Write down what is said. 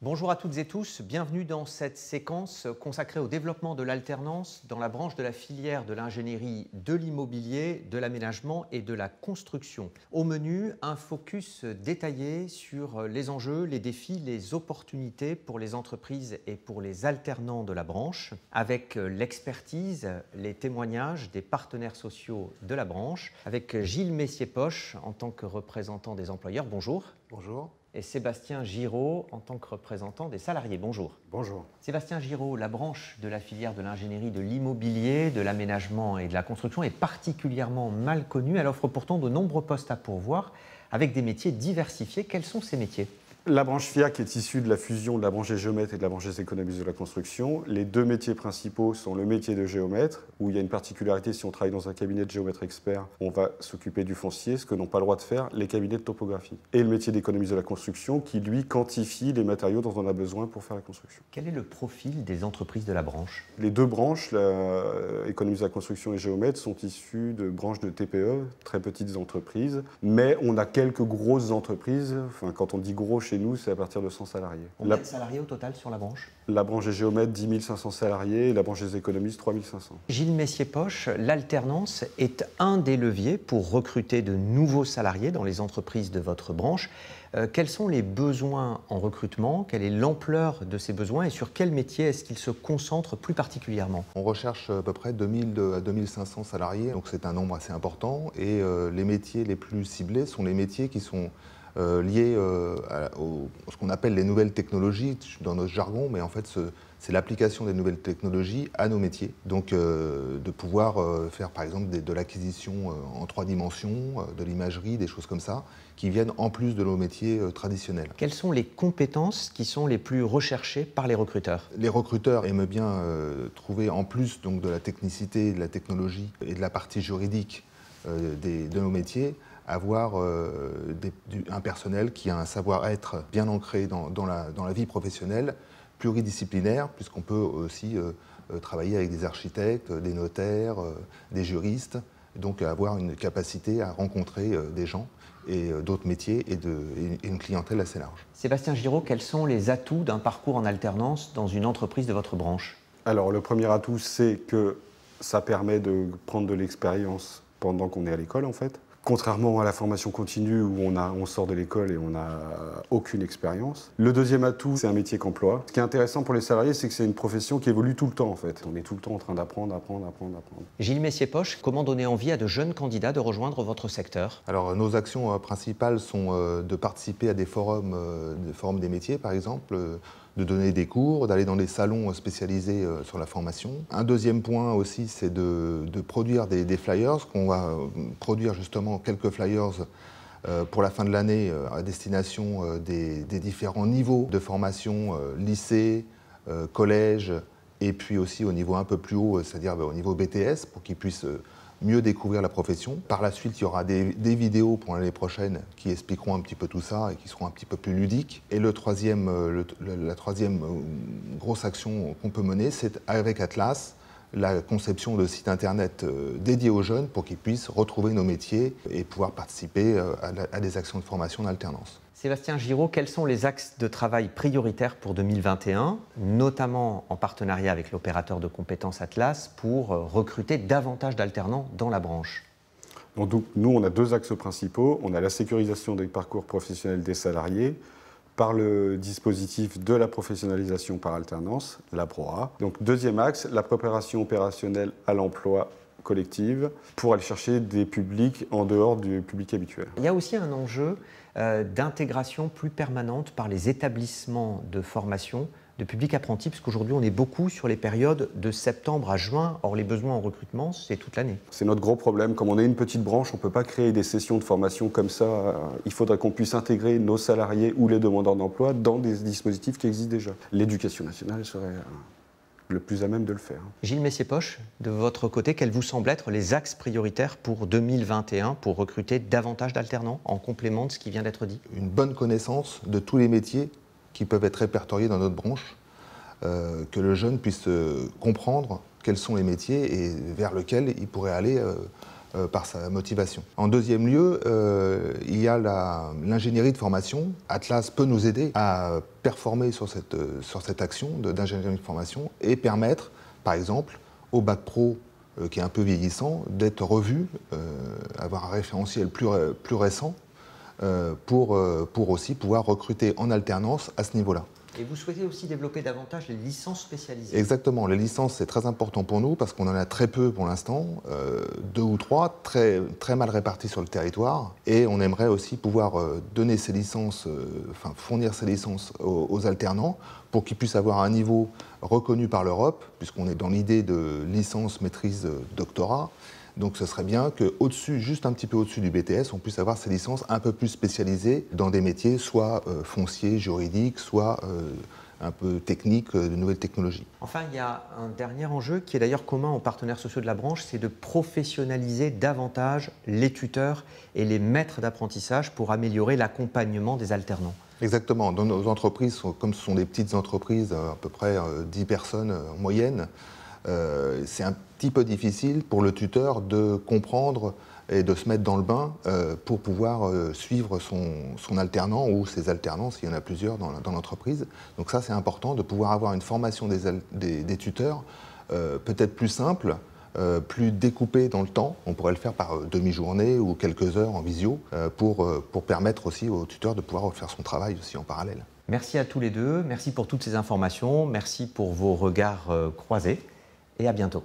Bonjour à toutes et tous, bienvenue dans cette séquence consacrée au développement de l'alternance dans la branche de la filière de l'ingénierie de l'immobilier, de l'aménagement et de la construction. Au menu, un focus détaillé sur les enjeux, les défis, les opportunités pour les entreprises et pour les alternants de la branche, avec l'expertise, les témoignages des partenaires sociaux de la branche, avec Gilles Messier-Poche en tant que représentant des employeurs. Bonjour. Bonjour. Et Sébastien Giraud en tant que représentant des salariés. Bonjour. Bonjour. Sébastien Giraud, la branche de la filière de l'ingénierie de l'immobilier, de l'aménagement et de la construction est particulièrement mal connue. Elle offre pourtant de nombreux postes à pourvoir avec des métiers diversifiés. Quels sont ces métiers ? La branche FIAC est issue de la fusion de la branche des géomètres et de la branche des économistes de la construction. Les deux métiers principaux sont le métier de géomètre, où il y a une particularité, si on travaille dans un cabinet de géomètre expert, on va s'occuper du foncier, ce que n'ont pas le droit de faire les cabinets de topographie. Et le métier d'économiste de la construction, qui lui quantifie les matériaux dont on a besoin pour faire la construction. Quel est le profil des entreprises de la branche ? Les deux branches, économiste de la construction et géomètre, sont issues de branches de TPE, très petites entreprises, mais on a quelques grosses entreprises, enfin quand on dit gros chez nous, c'est à partir de 100 salariés. Combien de salariés au total sur la branche ? La branche des géomètres, 10 500 salariés, et la branche des économistes, 3 500. Gilles Messier-Poche, l'alternance est un des leviers pour recruter de nouveaux salariés dans les entreprises de votre branche. Quels sont les besoins en recrutement ? Quelle est l'ampleur de ces besoins et sur quel métier est-ce qu'ils se concentrent plus particulièrement ? On recherche à peu près 2000 à 2500 salariés, donc c'est un nombre assez important. Et les métiers les plus ciblés sont les métiers qui sont liés à ce qu'on appelle les nouvelles technologies dans notre jargon, mais en fait c'est l'application des nouvelles technologies à nos métiers. Donc de pouvoir faire par exemple de l'acquisition en 3 dimensions, de l'imagerie, des choses comme ça, qui viennent en plus de nos métiers traditionnels. Quelles sont les compétences qui sont les plus recherchées par les recruteurs ? Les recruteurs aiment bien trouver en plus donc, de la technicité, de la technologie et de la partie juridique de nos métiers, avoir un personnel qui a un savoir-être bien ancré dans la vie professionnelle, pluridisciplinaire, puisqu'on peut aussi travailler avec des architectes, des notaires, des juristes, donc avoir une capacité à rencontrer des gens et d'autres métiers et une clientèle assez large. Sébastien Giraud, quels sont les atouts d'un parcours en alternance dans une entreprise de votre branche ? Alors le premier atout, c'est que ça permet de prendre de l'expérience pendant qu'on est à l'école en fait. Contrairement à la formation continue où on sort de l'école et on n'a aucune expérience. Le deuxième atout, c'est un métier qu'emploi. Ce qui est intéressant pour les salariés, c'est que c'est une profession qui évolue tout le temps en fait. On est tout le temps en train d'apprendre. Gilles Messier-Poche, comment donner envie à de jeunes candidats de rejoindre votre secteur ? Alors nos actions principales sont de participer à des forums des métiers par exemple, de donner des cours, d'aller dans des salons spécialisés sur la formation. Un deuxième point aussi, c'est de produire des flyers, qu'on va produire justement quelques flyers pour la fin de l'année à destination des différents niveaux de formation, lycée, collège, et puis aussi au niveau un peu plus haut, c'est-à-dire au niveau BTS, pour qu'ils puissent mieux découvrir la profession. Par la suite, il y aura des vidéos pour l'année prochaine qui expliqueront un petit peu tout ça et qui seront un petit peu plus ludiques. Et la troisième grosse action qu'on peut mener, c'est avec Atlas, la conception de sites internet dédiés aux jeunes pour qu'ils puissent retrouver nos métiers et pouvoir participer à des actions de formation en alternance. Sébastien Giraud, quels sont les axes de travail prioritaires pour 2021, notamment en partenariat avec l'opérateur de compétences Atlas, pour recruter davantage d'alternants dans la branche ? Donc, nous, on a 2 axes principaux. On a la sécurisation des parcours professionnels des salariés par le dispositif de la professionnalisation par alternance, la PROA. Donc, deuxième axe, la préparation opérationnelle à l'emploi collective pour aller chercher des publics en dehors du public habituel. Il y a aussi un enjeu d'intégration plus permanente par les établissements de formation de public apprenti, parce qu'aujourd'hui on est beaucoup sur les périodes de septembre à juin, or les besoins en recrutement c'est toute l'année. C'est notre gros problème, comme on est une petite branche, on ne peut pas créer des sessions de formation comme ça, il faudrait qu'on puisse intégrer nos salariés ou les demandeurs d'emploi dans des dispositifs qui existent déjà. L'éducation nationale serait le plus à même de le faire. Gilles Messier-Poche, de votre côté, quels vous semblent être les axes prioritaires pour 2021 pour recruter davantage d'alternants en complément de ce qui vient d'être dit ? Une bonne connaissance de tous les métiers qui peuvent être répertoriés dans notre branche, que le jeune puisse comprendre quels sont les métiers et vers lesquels il pourrait aller par sa motivation. En deuxième lieu, il y a l'ingénierie de formation. Atlas peut nous aider à performer sur cette action d'ingénierie de formation et permettre, par exemple, au bac pro qui est un peu vieillissant, d'être revu, avoir un référentiel plus récent pour aussi pouvoir recruter en alternance à ce niveau-là. Et vous souhaitez aussi développer davantage les licences spécialisées? Exactement, les licences c'est très important pour nous parce qu'on en a très peu pour l'instant, 2 ou 3, très mal répartis sur le territoire. Et on aimerait aussi pouvoir donner ces licences, fournir ces licences aux alternants pour qu'ils puissent avoir un niveau reconnu par l'Europe, puisqu'on est dans l'idée de licence, maîtrise, doctorat. Donc ce serait bien qu'au-dessus, juste un petit peu au-dessus du BTS, on puisse avoir ces licences un peu plus spécialisées dans des métiers soit fonciers, juridiques, soit un peu techniques, de nouvelles technologies. Enfin, il y a un dernier enjeu qui est d'ailleurs commun aux partenaires sociaux de la branche, c'est de professionnaliser davantage les tuteurs et les maîtres d'apprentissage pour améliorer l'accompagnement des alternants. Exactement. Dans nos entreprises, comme ce sont des petites entreprises, à peu près 10 personnes en moyenne, c'est un petit peu difficile pour le tuteur de comprendre et de se mettre dans le bain pour pouvoir suivre son alternant ou ses alternants, s'il y en a plusieurs dans l'entreprise. Donc ça, c'est important de pouvoir avoir une formation des tuteurs peut-être plus simple, plus découpée dans le temps. On pourrait le faire par demi-journée ou quelques heures en visio pour permettre aussi au tuteur de pouvoir faire son travail aussi en parallèle. Merci à tous les deux, merci pour toutes ces informations, merci pour vos regards croisés et à bientôt.